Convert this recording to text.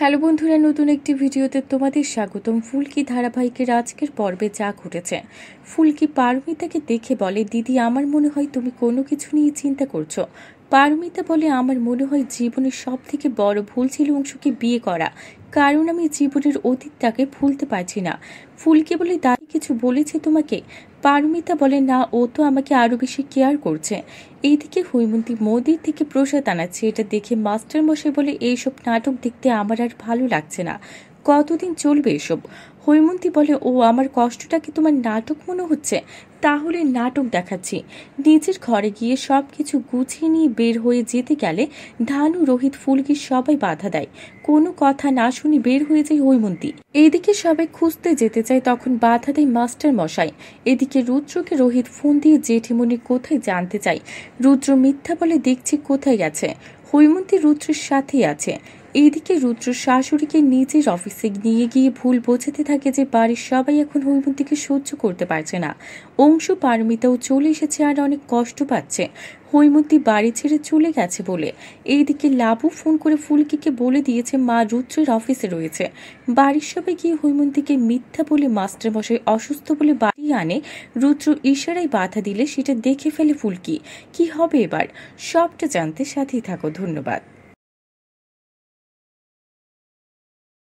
Hello বন্ধুরা, নতুন একটি ভিডিওতে তোমাদের স্বাগতম। ফুলকি ধারাবাহিকের আজকের পর্বে যা ঘটেছে, ফুলকি পারমিতাকে দেখে বলে, দিদি আমার মনে হয় তুমি কোনো কিছু নিয়ে চিন্তা করছো। পারমিতা বলে, আমার মনে হয় জীবনের সব থেকে বড় ভুল ছিল অংশুকে বিয়ে করা, কারণ আমি জীবনের অতীতটাকে ভুলতে পারছি না। ফুলকি বলে, দাদি কিছু বলেছে তোমাকে? পারমিতা বলে, না, ও তো আমাকে আরো বেশি কেয়ার করছে। এইদিকে হৈমন্তী মন্দির থেকে প্রসাদ আনাচ্ছে, এটা দেখে মাস্টার মশাই বলে, এইসব নাটক দেখতে আমার আর ভালো লাগছে না, কতদিন চলবে এসব? হৈমন্তী বলে, ও আমার কষ্টটাকে তোমার নাটক মনে হচ্ছে, তাহলে নাটক দেখাচ্ছি। নিজের ঘরে গিয়ে সবকিছু গুছিয়ে নিয়ে বের হয়ে যেতে গেলে ধানু, রোহিত, ফুলকি সবাই বাধা দেয়। কোনো কথা না শুনে বের হয়ে যায় হৈমন্তী। এইদিকে সবাই খুঁজতে যেতে চায়, তখন বাধা দেয় মাস্টার মশাই। এদিকে রুদ্রকে রোহিত ফোন দিয়ে জেঠিমণি কোথায় জানতে চায়। রুদ্র মিথ্যা বলে, দেখছি কোথায় গেছে। হৈমন্তী রুদ্রের সাথেই আছে। এইদিকে রুদ্র শাশুড়িকে নিজের অফিসে নিয়ে গিয়ে ভুল বোঝাতে থাকে যে বাড়ির সবাই এখন হৈমন্তীকে সহ্য করতে পারছে না। অংশু পারমিতাও চলে এসেছে আর অনেক কষ্ট পাচ্ছে হৈমন্তী বাড়ি ছেড়ে চলে গেছে বলে। এইদিকে লাবু ফোন করে ফুলকিকে বলে দিয়েছে মা রুদ্রের অফিসে রয়েছে। বাড়ির সবাই গিয়ে হৈমন্তীকে মিথ্যা বলে মাস্টারমশাই অসুস্থ বলে বাড়ি আনে। রুদ্র ইশারায় বাধা দিলে সেটা দেখে ফেলে ফুলকি। কি হবে এবার, সবটা জানতে সাথেই থাকো। ধন্যবাদ।